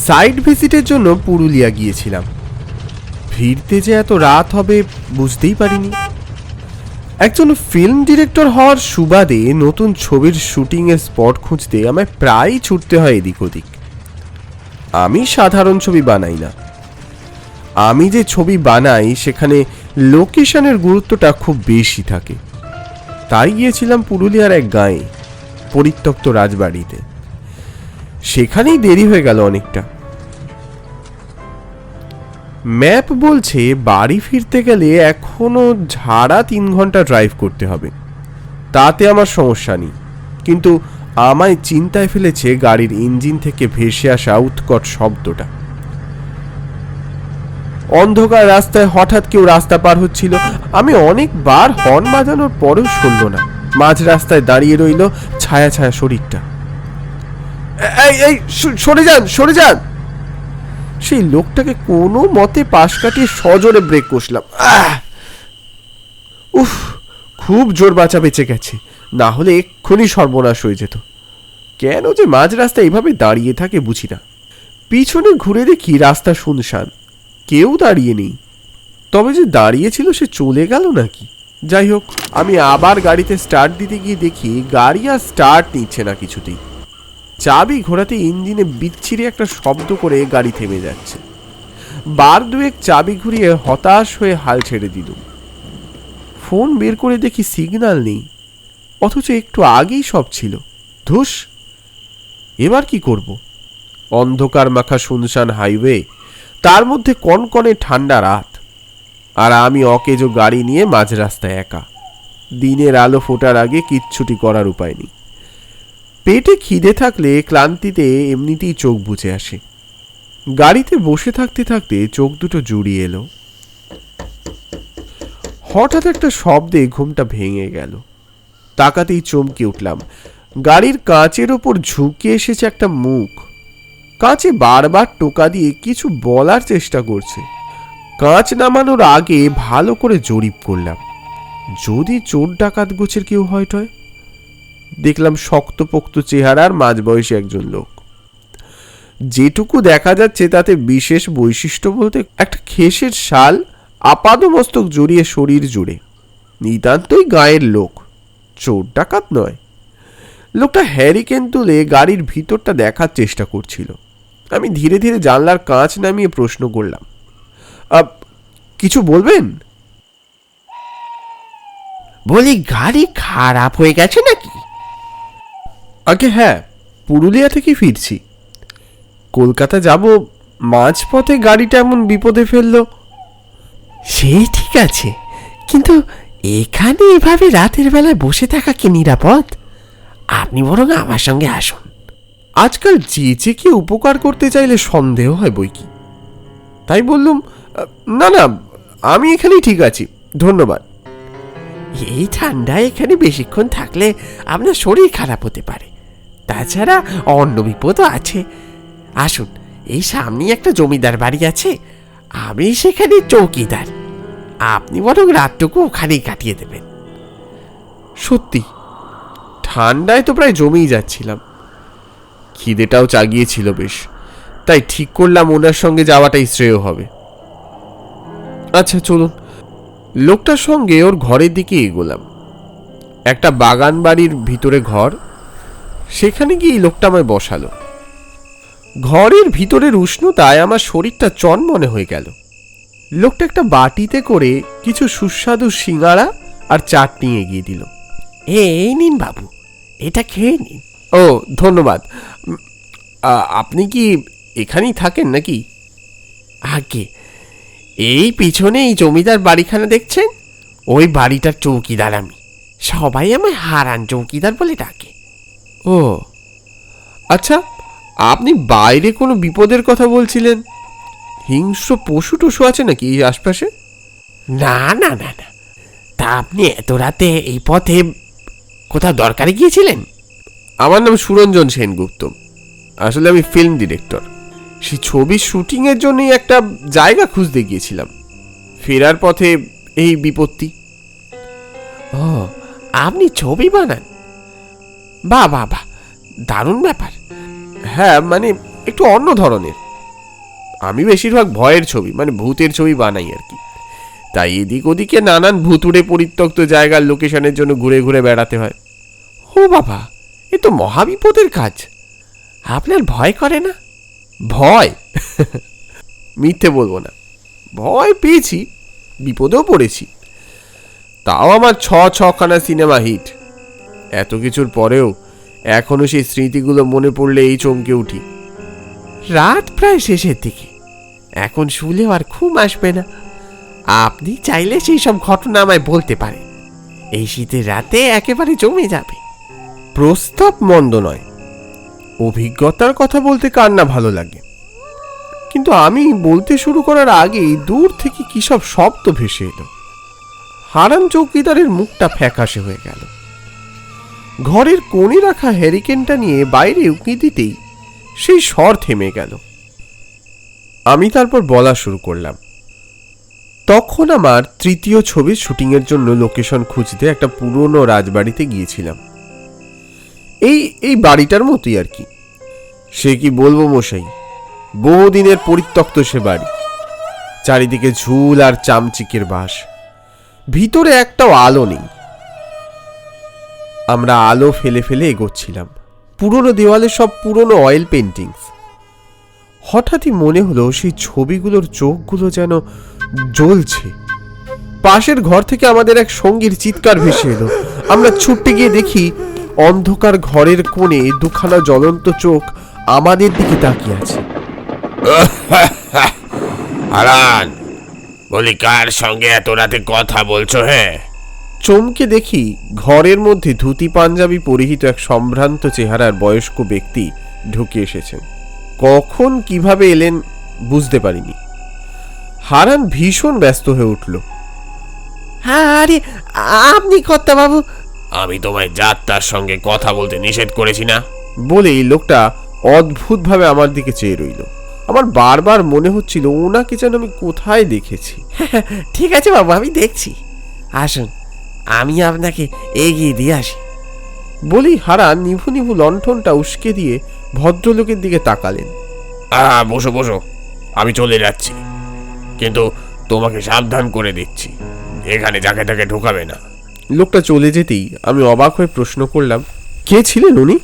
Site ভিজিটের জন্য পুরুলিয়া গিয়েছিলাম। ফিরতে যে এত রাত হবে বুঝতেই পারিনি। একজন ফিল্ম ডিরেক্টর হওয়ার সুবাদে নতুন ছবির শুটিংয়ের স্পট খুঁজতে আমায় প্রায়ই ছুটতে হয় এদিক ওদিক। আমি সাধারণ ছবি বানাই না, আমি যে ছবি বানাই সেখানে লোকেশনের গুরুত্বটা খুব বেশি থাকে। তাই গিয়েছিলাম পুরুলিয়ার এক গাঁয়ে, পরিত্যক্ত রাজবাড়িতে। সেখানেই দেরি হয়ে গেল অনেকটা। ম্যাপ বলছে বাড়ি ফিরতে গেলে এখনো ঝাড়া 3 ঘন্টা ড্রাইভ করতে হবে। তাতে আমার সমস্যা নেই, কিন্তু আমায় চিন্তায় ফেলেছে গাড়ির ইঞ্জিন থেকে ভেসে আসা উৎকট শব্দটা। অন্ধকার রাস্তায় হঠাৎ কেউ রাস্তা পার হচ্ছিল। আমি অনেকবার হর্ন বাজানোর পরেও শুনল না। মাঝ রাস্তায় দাঁড়িয়ে রইল ছায়া ছায়া শরীরটা। এই এই সরে যান, সরে যান। সেই লোকটাকে কোনো মতে পাশ কাটিয়ে সজোরে ব্রেক কষলাম। উফ, খুব জোর বাঁচা বেঁচে গেছে, না হলে এক্ষুনি সর্বনাশ হয়ে যেত। কেন যে মাঝ রাস্তায় এইভাবে দাঁড়িয়ে থাকে বুঝি না। পিছনে ঘুরে দেখি রাস্তা শুনশান, কেউ দাঁড়িয়ে নেই। তবে যে দাঁড়িয়েছিল সে চলে গেল নাকি? যাই হোক, আমি আবার গাড়িতে স্টার্ট দিতে গিয়ে দেখি গাড়ি আর স্টার্ট নিচ্ছে না কিছুতেই। চাবি ঘোরাতে ইঞ্জিনে বিচ্ছিরি একটা শব্দ করে গাড়ি থেমে যাচ্ছে। বার দুয়েক চাবি ঘুরিয়ে হতাশ হয়ে হাল ছেড়ে দিলুম। ফোন বের করে দেখি সিগন্যাল নেই, অথচ একটু আগেই সব ছিল। ধুস, এবার কি করব? অন্ধকার মাখা শুনশান হাইওয়ে, তার মধ্যে কনকনে ঠান্ডা রাত, আর আমি অকেজো গাড়ি নিয়ে মাঝ রাস্তায় একা। দিনের আলো ফোটার আগে কিচ্ছুটি করার উপায় নেই। পেটে খিদে থাকলে ক্লান্তিতে এমনিতেই চোখ বুজে আসে। গাড়িতে বসে থাকতে থাকতে চোখ দুটো জুড়িয়ে এলো। হঠাৎ একটা শব্দে ঘুমটা ভেঙে গেল। তাকাতেই চমকে উঠলাম। গাড়ির কাঁচের ওপর ঝুঁকে এসেছে একটা মুখ। কাঁচে বারবার টোকা দিয়ে কিছু বলার চেষ্টা করছে। কাঁচ নামানোর আগে ভালো করে জরিপ করলাম, যদি চোর ডাকাত গোছের কেউ হয়টয়। দেখলাম শক্তপোক্ত চেহারার মাঝবয়সী একজন লোক। যেটুকু দেখা যাচ্ছে তাতে বিশেষ বৈশিষ্ট্য বলতে একটা খেসের শাল আপাদমস্তক জড়িয়ে শরীর জুড়ে। নিতান্তই গায়ের লোক, চোর ডাকাত নয়। লোকটা হ্যারিকেন তুলে গাড়ির ভিতরটা দেখার চেষ্টা করছিল। আমি ধীরে ধীরে জানলার কাঁচ নামিয়ে প্রশ্ন করলাম, কিছু বলবেন? বলি, গাড়ি খারাপ হয়ে গেছে নাকি? আগে হ্যাঁ, পুরুলিয়া থেকে ফিরছি, কলকাতা যাব। মাঝপথে গাড়িটা এমন বিপদে ফেললো। সে ঠিক আছে, কিন্তু এখানে এভাবে রাতের বেলায় বসে থাকা কি নিরাপদ? আপনি বরং আমার সঙ্গে আসুন। আজকাল যে কি উপকার করতে চাইলে সন্দেহ হয় বই কি। তাই বললুম, না না, আমি এখানেই ঠিক আছি, ধন্যবাদ। এই ঠান্ডায় এখানে বেশিক্ষণ থাকলে আপনার শরীর খারাপ হতে পারে। তাছাড়া অন্য বিপদও আছে। আসুন, এই সামনেই একটা জমিদার বাড়ি আছে, আমি সেখানে চৌকিদার। আপনি বরং রাতটুকু ওখানেই কাটিয়ে দেবেন। সত্যি ঠান্ডায় তো প্রায় জমেই যাচ্ছিলাম। খিদেটাও চাগিয়েছিল বেশ, তাই ঠিক করলাম ওনার সঙ্গে যাওয়াটাই শ্রেয় হবে। আচ্ছা চলুন। লোকটার সঙ্গে ওর ঘরের দিকে এগোলাম। একটা বাগান বাড়ির ভিতরে ঘর। সেখানে গিয়ে লোকটা আমায় বসালো। ঘরের ভিতরের উষ্ণতায় আমার শরীরটা চনমনে হয়ে গেল। লোকটা একটা বাটিতে করে কিছু সুস্বাদু সিঙ্গাড়া আর চাটনি এগিয়ে দিল। এই নিন বাবু, এটা খেয়ে নিন। ও ধন্যবাদ। আপনি কি এখানেই থাকেন নাকি? আগে এই পিছনে এই জমিদার বাড়িখানা দেখছেন, ওই বাড়িটার চৌকিদার আমি। সবাই আমায় হারান চৌকিদার বলে ডাকে। ও আচ্ছা, আপনি বাইরে কোনো বিপদের কথা বলছিলেন। হিংস্র পশু টশু আছে নাকি এই আশপাশে? না না না না, তা আপনি এত রাতে এই পথে কোথাও দরকারে গিয়েছিলেন? আমার নাম সুরঞ্জন সেনগুপ্ত। আসলে আমি ফিল্ম ডিরেক্টর। সেই ছবির শুটিংয়ের জন্যই একটা জায়গা খুঁজতে গিয়েছিলাম। ফেরার পথে এই বিপত্তি। ও, আপনি ছবি বানান? বাহ বাহ বাহ, দারুণ ব্যাপার। হ্যাঁ, মানে একটু অন্য ধরনের। আমি বেশিরভাগ ভয়ের ছবি মানে ভূতের ছবি বানাই আর কি, তাই এদিক ওদিকে নানান ভুতুড়ে পরিত্যক্ত জায়গার লোকেশনের জন্য ঘুরে ঘুরে বেড়াতে হয়। ও বাবা, এ তো মহাবিপদের কাজ। আপনার ভয় করে না? ভয়? মিথ্যে বলবো না, ভয় পেয়েছি, বিপদেও পড়েছি। তাও আমার ছখানা সিনেমা হিট। এত কিছুর পরেও এখনো সেই স্মৃতিগুলো মনে পড়লে এই চমকে উঠি। রাত প্রায় শেষের দিকে, এখন শুলেও আর ঘুম আসবে না। আপনি চাইলে সেই সব ঘটনা আমায় বলতে পারেন, এই শীতের রাতে একেবারে জমে যাবে। প্রস্তাব মন্দ নয়, অভিজ্ঞতার কথা বলতে কার না ভালো লাগে। কিন্তু আমি বলতে শুরু করার আগেই দূর থেকে কি সব শব্দ ভেসে এলো। হারান চৌকিদারের মুখটা ফ্যাকাশে হয়ে গেল। ঘরের কোণে রাখা হ্যারিকেনটা নিয়ে বাইরে উঁকি দিতেই সেই স্বর থেমে গেল। আমি তারপর বলা শুরু করলাম। তখন আমার তৃতীয় ছবির শুটিংয়ের জন্য লোকেশন খুঁজতে একটা পুরনো রাজবাড়িতে গিয়েছিলাম। এই বাড়িটার মতোই আর কি। সে কি বলবো মশাই, বহুদিনের পরিত্যক্ত সে বাড়ি। চারিদিকে ঝুল আর চামচিকের বাস, ভিতরে একটাও আলো নেই। আমরা আলো ফেলে ফেলে এগোচ্ছিলাম। পুরনো দেওয়ালে সব পুরনো অয়েল পেন্টিংস। হঠাৎই মনে হলো সেই ছবিগুলোর চোখগুলো যেন জ্বলছে। পাশের ঘর থেকে আমাদের এক সঙ্গীর চিৎকার ভেসে এলো। আমরা ছুটতে গিয়ে দেখি অন্ধকার ঘরের কোণে দুখানা জ্বলন্ত চোখ আমাদের দিকে তাকিয়ে আছে। হারান, বলি কার সঙ্গে এত রাতে কথা বলছো? হ্যাঁ, চমকে দেখি ঘরের মধ্যে ধুতি পাঞ্জাবি পরিহিত এক সম্ভ্রান্ত চেহারার বয়স্ক ব্যক্তি ঢুকে এসেছেন। কখন কিভাবে এলেন বুঝতে পারিনি। হারান ভীষণ ব্যস্ত হয়ে উঠল। হ্যাঁ, আরে আপনি কর্তা বাবু? আমি তোমায় যাত্রার সঙ্গে কথা বলতে নিষেধ করেছি না? বলেই লোকটা অদ্ভুতভাবে আমার দিকে চেয়ে রইল। আমার বারবার মনে হচ্ছিল ওনাকে যেন আমি কোথায় দেখেছি। ঠিক আছে বাবু, আমি দেখছি। আসুন, আমি আপনাকে এগিয়ে দিয়ে আসি। বলেই হারান নিভু নিভু লণ্ঠনটা উস্কে দিয়ে ভদ্রলোকের দিকে তাকালেন। বসো বসো, আমি চলে যাচ্ছি, কিন্তু তোমাকে সাবধান করে দিচ্ছি, এখানে যাকে তাকে ঢোকাবে না। লোকটা চলে যেতেই আমি অবাক হয়ে প্রশ্ন করলাম, কে ছিলেন উনি?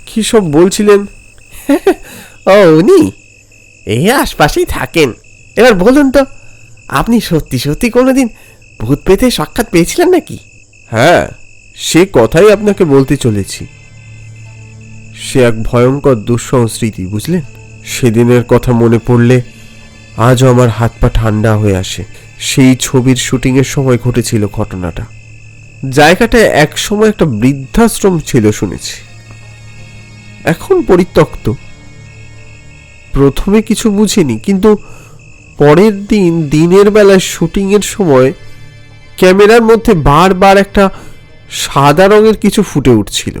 কি সব বলছিলেন? ও, উনি এই আশপাশেই থাকেন। এবার বলুন তো, আপনি সত্যি সত্যি কোনোদিন ভূত পেতে সাক্ষাৎ পেয়েছিলেন নাকি? হ্যাঁ, সে কথাই আপনাকে বলতে চলেছি। সে এক ভয়ঙ্কর দুঃসংস্মৃতি, বুঝলেন? সেদিনের কথা মনে পড়লে আজও আমার হাত পা ঠান্ডা হয়ে আসে। সেই ছবির শুটিংয়ের সময় ঘটেছিল ঘটনাটা। জায়গাটায় এক সময় একটা বৃদ্ধাশ্রম ছিল শুনেছি, এখন পরিত্যক্ত। প্রথমে কিছু বুঝিনি, কিন্তু পরের দিন দিনের বেলায় শুটিংয়ের সময় ক্যামেরার মধ্যে বারবার একটা সাদা রঙের কিছু ফুটে উঠছিল।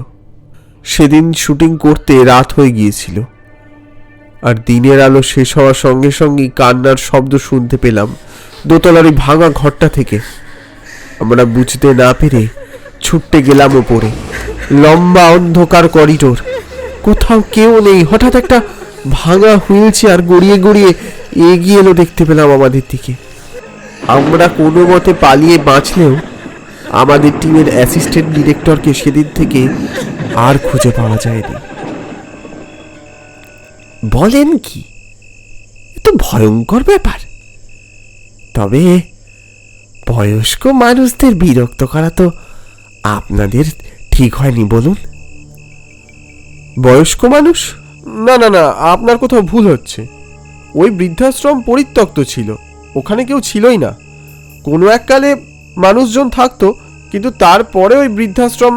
সেদিন শুটিং করতে রাত হয়ে গিয়েছিল, আর দিনের আলো শেষ হওয়ার সঙ্গে সঙ্গেই কান্নার শব্দ শুনতে পেলাম দোতলার ওই ভাঙা ঘরটা থেকে। আমরা বুঝতে না পেরে ছুটতে গেলাম ওপরে। লম্বা অন্ধকার করিডোর, কোথাও কেউ নেই। হঠাৎ একটা ভাঙা হুইল চেয়ার গড়িয়ে গড়িয়ে এগিয়ে এলো দেখতে পেলাম আমাদের দিকে। আমরা কোনো মতে পালিয়ে বাঁচলেও আমাদের টিমের অ্যাসিস্ট্যান্ট ডিরেক্টরকে সেদিন থেকে আর খুঁজে পাওয়া যায়নি। বলেন কি? এ তো ভয়ঙ্কর ব্যাপার। তবে বয়স্ক মানুষদের বিরক্ত করা তো আপনাদের ঠিক হয়নি, বলুন? বয়স্ক মানুষ? না না না, আপনার কোথাও ভুল হচ্ছে। ওই বৃদ্ধাশ্রম পরিত্যক্ত ছিল, ওখানে কেউ ছিলই না। কোনো এককালে মানুষজন থাকতো, কিন্তু তারপরে ওই বৃদ্ধাশ্রম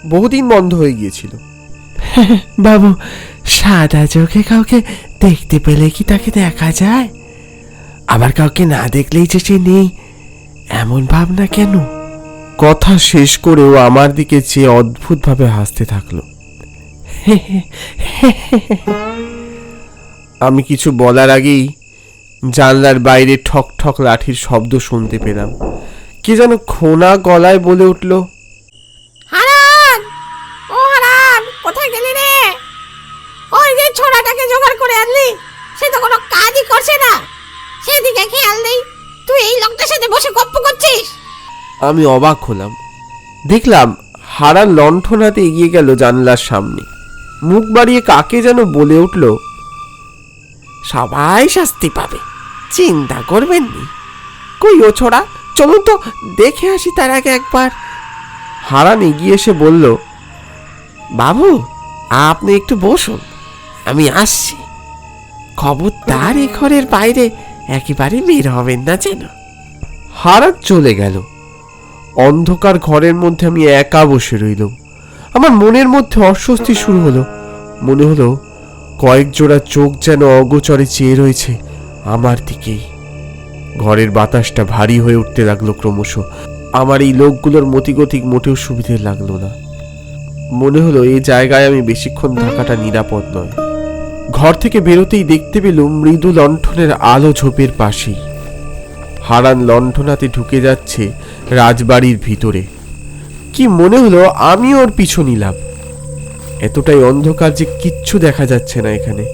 বহুদিন বন্ধ হয়ে গিয়েছিল। বাবু, সাদা চোখে কাউকে দেখতে পেলে কি তাকে দেখা যায়? আবার কাউকে না দেখলেই যে সে নেই, এমন ভাবনা কেন? কথা শেষ করেও আমার দিকে চেয়ে অদ্ভুতভাবে হাসতে থাকলো। আমি কিছু বলার আগেই জানলার বাইরে ঠক ঠক লাঠির শব্দ শুনতে পেলাম। কে যেন খোনা গলায় বলে উঠল, হারান, ও হারান, কোথায় গেলি রে? ওই যে ছোড়াটাকে জোগাড় করে আনলি, সে তো কোনো কাজই করছে না, সেদিকে খেয়াল নেই, তুই এই লোকটার সাথে বসে গপ্প করছিস। আমি অবাক হলাম। দেখলাম হারান লণ্ঠন হাতে এগিয়ে গেল জানলার সামনে, মুখ বাড়িয়ে কাকে যেন বলে উঠল, সবাই শাস্তি পাবে, চিন্তা করবেন নি। কই ও ছোড়া, চলুন তো দেখে আসি তার আগে একবার। হারান এগিয়ে এসে বলল, বাবু আপনি একটু বসুন, আমি আসছি। খবরদার এই ঘরের বাইরে একেবারে বের হবেন না যেন। হারান চলে গেল। অন্ধকার ঘরের মধ্যে আমি একা বসে রইলাম। আমার মনের মধ্যে অস্বস্তি শুরু হলো। মনে হলো কয়েক জোড়া চোখ যেন অগোচরে চেয়ে রয়েছে আমার দিকেই। ঘরের বাতাসটা ভারী হয়ে উঠতে লাগলো ক্রমশ। আমার এই লোকগুলোর মতিগতিক মোটেও সুবিধে লাগলো না। মনে হলো এই জায়গায় আমি বেশিক্ষণ থাকাটা নিরাপদ নয়। ঘর থেকে বেরোতেই দেখতে পেলুম মৃদু লণ্ঠনের আলো ঝোপের পাশেই। হারান লণ্ঠনাতে ঢুকে যাচ্ছে রাজবাড়ির ভিতরে। কি মনে হলো আমি ওর পিছু নিলাম। এতটাই অন্ধকার যে কিচ্ছু দেখা যাচ্ছে না এখানে,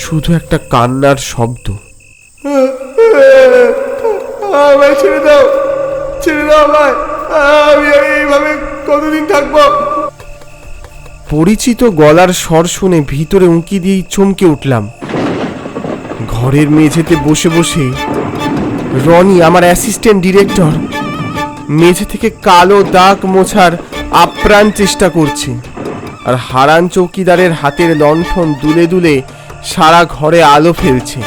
শুধু একটা কান্নার শব্দ। আমায় ছেড়ে দাও, ছেড়ে দাও আমায়, আমি এইভাবে কতদিন থাকবো। পরিচিত গলার স্বর শুনে ভিতরে উঁকি দিয়েই চমকে উঠলাম। ঘরের মেঝেতে বসে বসে রনি, আমার অ্যাসিস্ট্যান্ট ডিরেক্টর, মেঝে থেকে কালো দাগ মোছার আপ্রাণ চেষ্টা করছে। আর হারান চৌকিদারের হাতের লণ্ঠন দুলে দুলে সারা ঘরে আলো ফেলছে।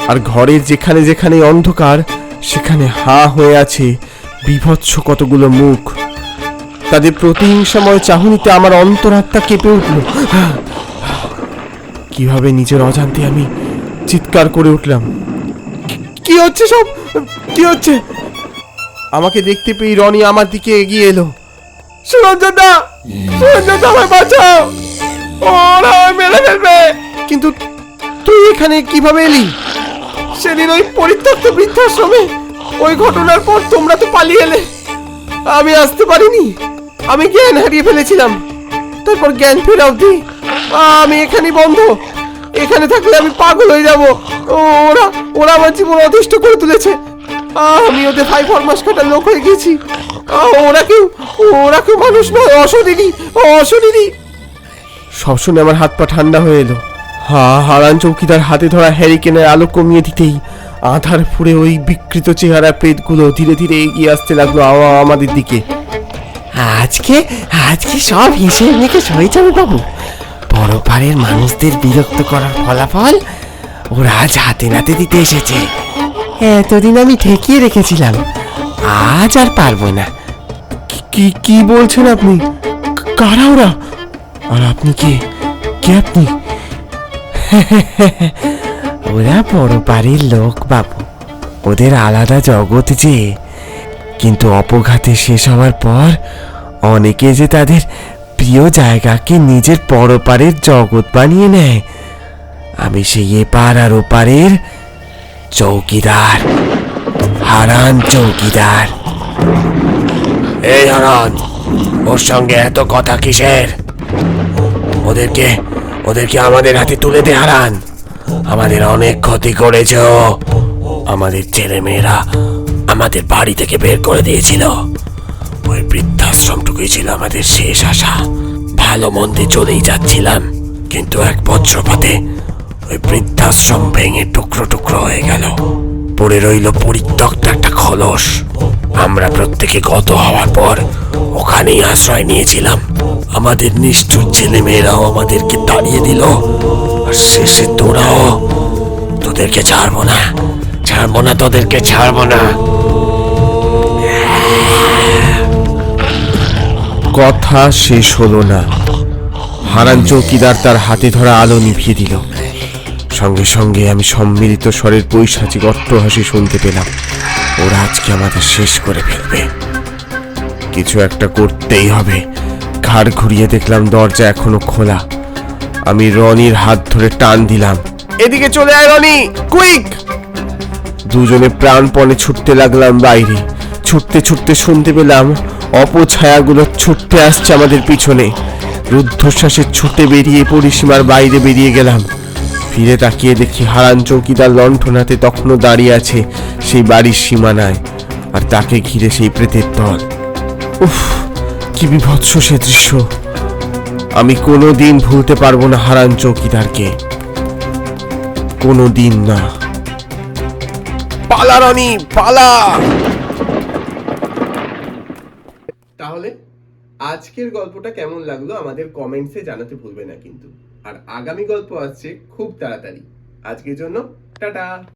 আর ঘরের যেখানে যেখানে অন্ধকার সেখানে হাঁ হয়ে আছে বিভৎস কতগুলো মুখ। তাদের প্রতিহিংসাময় চাহনিতে আমার অন্তরাত্মা কেঁপে উঠল। কিভাবে নিজের অজান্তে আমি চিৎকার করে উঠলাম, কি হচ্ছে সব, কি হচ্ছে? আমাকে দেখতে পেয়ে রনি আমার দিকে এগিয়ে এলো। সুরঞ্জন দা, সুরঞ্জন দা, আমায় বাঁচাও, ওরা আমায় মেরে ফেলবে। কিন্তু তুই এখানে কিভাবে এলি? সেদিন ওই পরিত্যক্ত বৃদ্ধাশ্রমে ওই ঘটনার পর তোমরা তো পালিয়ে এলে। আমি আসতে পারিনি, আমি জ্ঞান হারিয়ে ফেলেছিলাম। তারপর জ্ঞান ফেরা অবধি আমি এখানে বন্ধ। এখানে থাকলে আমি পাগল হয়ে যাব। ওরা ওরা আমার জীবন অতিষ্ঠ করে তুলেছে। আমি ওদের 5 ফরমাস কাটার লোক হয়ে গেছি। ওরা কেউ মানুষ নয়, অশরীরী, অশরীরী। সব শুনে আমার হাত পা ঠান্ডা হয়ে এলো। হারান চৌকিদার হাতে ধরা হ্যারিকেনের আলো কমিয়ে দিতেই আধার ফুড়ে ওই বিকৃত চেহারা প্রেতগুলো ধীরে ধীরে এগিয়ে আসতে লাগলো আমাদের দিকে। আজকে আজকে সব হিসেব নিকেশ হয়ে যাবে বাবু। বড় পাড়ের মানুষদের বিরক্ত করার ফলাফল ওরা আজ হাতে নাতে দিতে এসেছে। এতদিন আমি ঠেকিয়ে রেখেছিলাম, আজ আর পারবো না। কি কি বলছেন আপনি? কারা ওরা? আর আপনি কে? কে আপনি? ওরা বড় বাড়ির লোক বাবু, ওদের আলাদা জগৎ যে। কিন্তু অপঘাতে শেষ হওয়ার পর অনেকে যে তাদের প্রিয় জায়গাকে নিজের পরপারের জগৎ বানিয়ে নেয়। আমি সেই এপার আর ওপারের চৌকিদার, হারান চৌকিদার। এই হারান, ওর সঙ্গে এত কথা কিসের? ওদেরকে ওদেরকে আমাদের হাতে তুলে দে হারান। আমাদের অনেক ক্ষতি করেছে ও। আমাদের ছেলে মেয়েরা আমাদের বাড়ি থেকে বের করে দিয়েছিল। ওই বৃদ্ধাশ্রমটুকুই ছিল আমাদের শেষ আশা। ভালো মন্দে চলেই যাচ্ছিলাম, কিন্তু এক বজ্রপাতে ওই বৃদ্ধাশ্রম ভেঙে টুকরো টুকরো হয়ে গেল। পড়ে রইল পরিত্যক্ত একটা খলস। আমরা প্রত্যেকে গত হওয়ার পর ওখানেই আশ্রয় নিয়েছিলাম। আমাদের নিষ্ঠুর ছেলে মেয়েরাও আমাদেরকে তাড়িয়ে দিল। আর শেষে তোরাও। তোদেরকে ছাড়বো না, ছাড়বো না, তোদেরকে ছাড়বো না। কথা শেষ হলো না। হারান চৌকিদার তার হাতে ধরা আলো নিভিয়ে দিল। সঙ্গে সঙ্গে আমি সম্মিলিত স্বরের পৈশাচিক অট্টহাসি শুনতে পেলাম। ওরা আজকে আমাদের শেষ করে ফেলবে। কিছু একটা করতেই হবে। ঘাড় ঘুরিয়ে দেখলাম দরজা এখনো খোলা। আমি রনির হাত ধরে টান দিলাম, এদিকে চলে আয় রনি, কুইক। দুজনে প্রাণপণে ছুটতে লাগলাম বাইরে। ছুটতে ছুটতে শুনতে পেলাম অপছায়াগুলো ছুটতে আসছে আমাদের পিছনে। রুদ্ধশ্বাসে ছুটে বেরিয়ে পরিসীমার বাইরে বেরিয়ে গেলাম। ফিরে তাকিয়ে দেখি হারান চৌকিদার লণ্ঠন হাতে তখনও দাঁড়িয়ে আছে সেই বাড়ির সীমানায়, আর তাকে ঘিরে সেই প্রেতের দল। উফ, কি বিভৎস সে দৃশ্য! আমি কোনোদিন ভুলতে পারবো না হারান চৌকিদারকে, কোনোদিন না। পালা রনি, পালা! তাহলে আজকের গল্পটা কেমন লাগলো আমাদের কমেন্টসে জানাতে ভুলবে না কিন্তু। আর আগামী গল্প আসছে খুব তাড়াতাড়ি। আজকের জন্য টাটা।